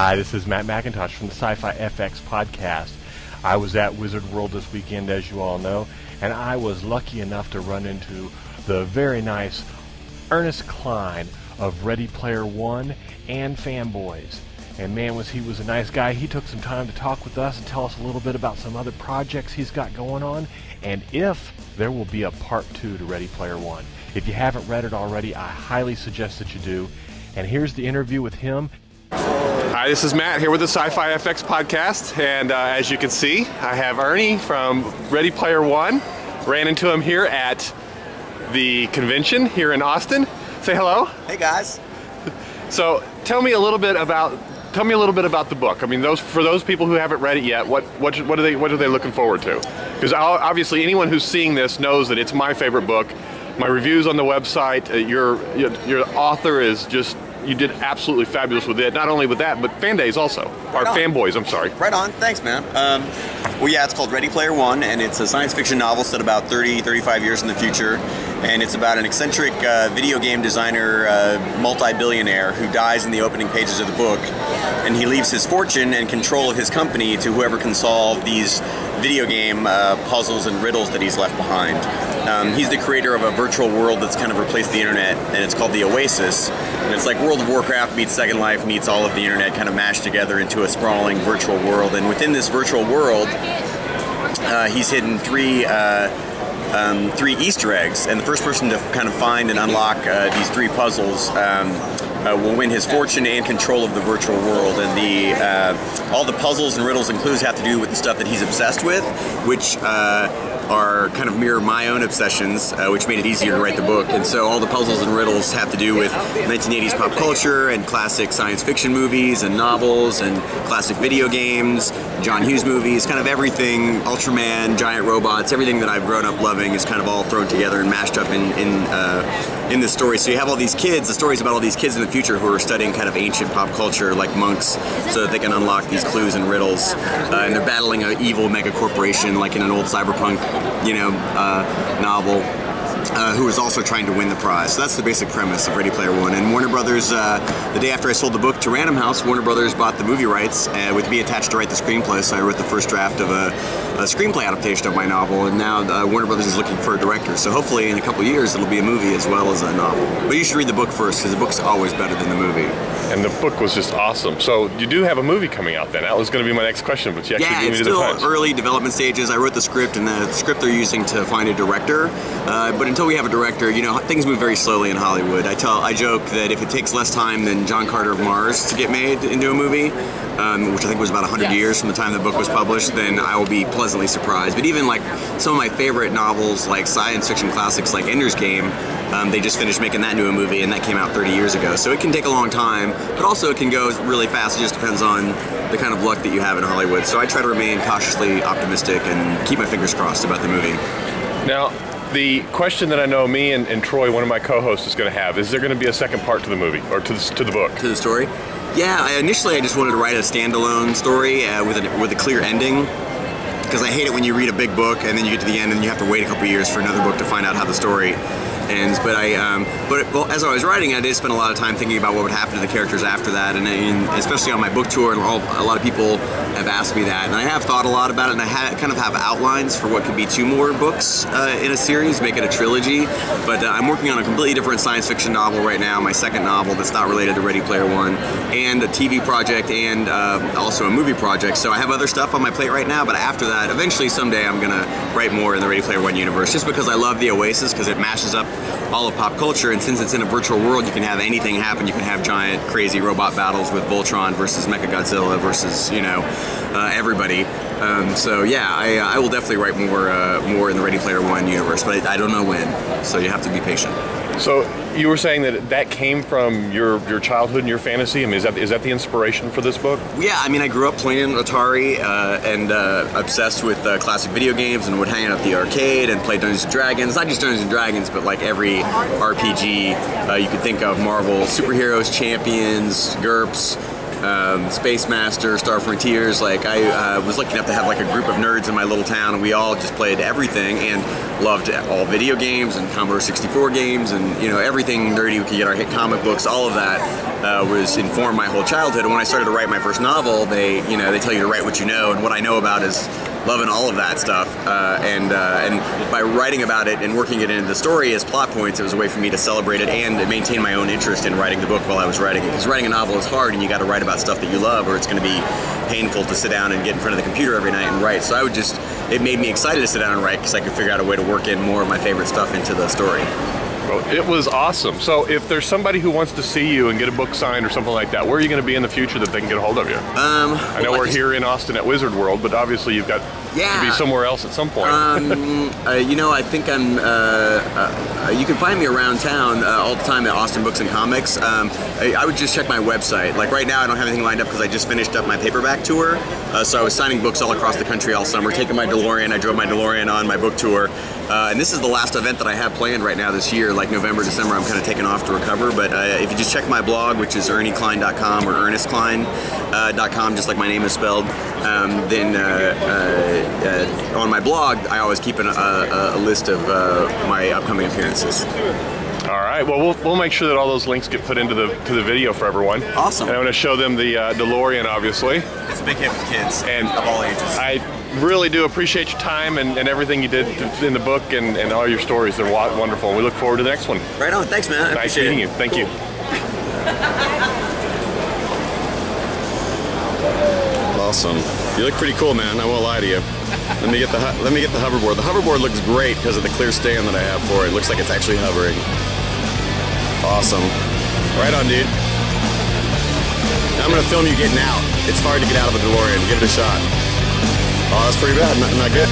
Hi, this is Matt McIntosh from the Sci-Fi FX podcast. I was at Wizard World this weekend, as you all know, and I was lucky enough to run into the very nice Ernest Cline of Ready Player One and Fanboys. And man, he was a nice guy. He took some time to talk with us and tell us a little bit about some other projects he's got going on, and if there will be a part 2 to Ready Player One. If you haven't read it already, I highly suggest that you do. And here's the interview with him. Hi, this is Matt here with the Sci-Fi FX podcast, and as you can see, I have Ernie from Ready Player One. Ran into him here at the convention here in Austin. Say hello. Hey guys. So tell me a little bit about the book. I mean, for those people who haven't read it yet, what are they looking forward to? Because obviously anyone who's seeing this knows that it's my favorite book. My reviews on the website, your author is just, you did absolutely fabulous with it. Not only with that, but Fan Days also. Or Fanboys, I'm sorry. Right on. Thanks, man. Well, yeah, it's called Ready Player One, and it's a science fiction novel set about 35 years in the future. And it's about an eccentric video game designer, multi-billionaire, who dies in the opening pages of the book. And he leaves his fortune and control of his company to whoever can solve these video game puzzles and riddles that he's left behind. He's the creator of a virtual world that's kind of replaced the internet, and it's called the Oasis. And it's like World of Warcraft meets Second Life meets all of the internet kind of mashed together into a sprawling virtual world. And within this virtual world, he's hidden three Easter eggs, and the first person to kind of find and unlock these 3 puzzles will win his fortune and control of the virtual world. And all the puzzles and riddles and clues have to do with the stuff that he's obsessed with, which are kind of mirror my own obsessions, which made it easier to write the book. And so all the puzzles and riddles have to do with 1980s pop culture and classic science fiction movies and novels and classic video games, John Hughes movies, kind of everything, Ultraman, giant robots, everything that I've grown up loving is kind of all thrown together and mashed up in this story. So you have all these kids, the story's about all these kids in the future who are studying kind of ancient pop culture like monks so that they can unlock these clues and riddles. And they're battling an evil mega corporation like in an old cyberpunk novel, who is also trying to win the prize. So that's the basic premise of Ready Player One. And Warner Brothers, the day after I sold the book to Random House, Warner Brothers bought the movie rights with me attached to write the screenplay. So I wrote the first draft of a screenplay adaptation of my novel, and now Warner Brothers is looking for a director. So hopefully in a couple years it'll be a movie as well as a novel. But you should read the book first, because the book's always better than the movie. And the book was just awesome. So you do have a movie coming out then. That was going to be my next question, but you actually gave me the still punch. Early development stages. I wrote the script, and the script they're using to find a director. But until we have a director, you know, things move very slowly in Hollywood. I joke that if it takes less time than John Carter of Mars to get made into a movie, which I think was about 100 years from the time the book was published, then I will be pleasantly surprised. But even like some of my favorite novels, like science fiction classics like Ender's Game, they just finished making that into a movie, and that came out 30 years ago. So it can take a long time, but also it can go really fast. It just depends on the kind of luck that you have in Hollywood. So I try to remain cautiously optimistic and keep my fingers crossed about the movie. Now, the question that I know me and Troy, one of my co-hosts, is going to have, is there going to be a second part to the movie, or to the book? To the story? Yeah, initially I just wanted to write a standalone story with a clear ending, because I hate it when you read a big book and then you get to the end and you have to wait a couple years for another book to find out how the story ends. But as I was writing, I did spend a lot of time thinking about what would happen to the characters after that, and especially on my book tour, and a lot of people have asked me that, and I have thought a lot about it, and I kind of have outlines for what could be 2 more books in a series, make it a trilogy. But I'm working on a completely different science fiction novel right now, my second novel that's not related to Ready Player One, and a TV project, and also a movie project. So I have other stuff on my plate right now, but after that, eventually someday I'm gonna write more in the Ready Player One universe, just because I love the Oasis, because it mashes up all of pop culture, and since it's in a virtual world, you can have anything happen. You can have giant, crazy robot battles with Voltron versus Mechagodzilla versus, you know, everybody. So yeah, I will definitely write more in the Ready Player One universe, but I don't know when, so you have to be patient. So you were saying that came from your childhood and your fantasy. I mean, is that the inspiration for this book? Yeah, I mean, I grew up playing Atari and obsessed with classic video games, and would hang out at the arcade and play Dungeons and Dragons. Not just Dungeons and Dragons, but like every RPG you could think of: Marvel, superheroes, champions, GURPS. Space Master, Star Frontiers. Like I was lucky enough to have like a group of nerds in my little town, and we all just played everything and loved all video games and Commodore 64 games and everything nerdy we could get. Our hit comic books, all of that was informed my whole childhood. And when I started to write my first novel, they tell you to write what you know, and what I know about is loving all of that stuff. And by writing about it and working it into the story as plot points, it was a way for me to celebrate it and maintain my own interest in writing the book while I was writing it. Because writing a novel is hard, and you got to write about stuff that you love, or it's going to be painful to sit down and get in front of the computer every night and write. So it made me excited to sit down and write because I could figure out a way to work in more of my favorite stuff into the story. Well, it was awesome. So if there's somebody who wants to see you and get a book signed or something like that, where are you going to be in the future that they can get a hold of you? I know we're here in Austin at Wizard World, but obviously you've got to be somewhere else at some point. I think you can find me around town all the time at Austin Books and Comics. I would just check my website. Like right now I don't have anything lined up because I just finished up my paperback tour. So I was signing books all across the country all summer, taking my DeLorean. I drove my DeLorean on my book tour. And this is the last event that I have planned right now this year, like November, December. I'm kind of taking off to recover. But if you just check my blog, which is ErnieCline.com or ErnestCline.com, just like my name is spelled, then on my blog, I always keep a list of my upcoming appearances. All right. Well, we'll make sure that all those links get put into the video for everyone. Awesome. And I'm going to show them the DeLorean, obviously. It's a big hit with kids and of all ages. I really do appreciate your time and everything you did in the book and all your stories. They're wonderful. And we look forward to the next one. Right on. Thanks, man. Nice meeting you. Thank you. Awesome. You look pretty cool, man. I won't lie to you. Let me get the hoverboard. The hoverboard looks great because of the clear stand that I have for it. It looks like it's actually hovering. Awesome. Right on, dude. Now I'm gonna film you getting out. It's hard to get out of a DeLorean. Give it a shot. Oh, that's pretty bad. Not good.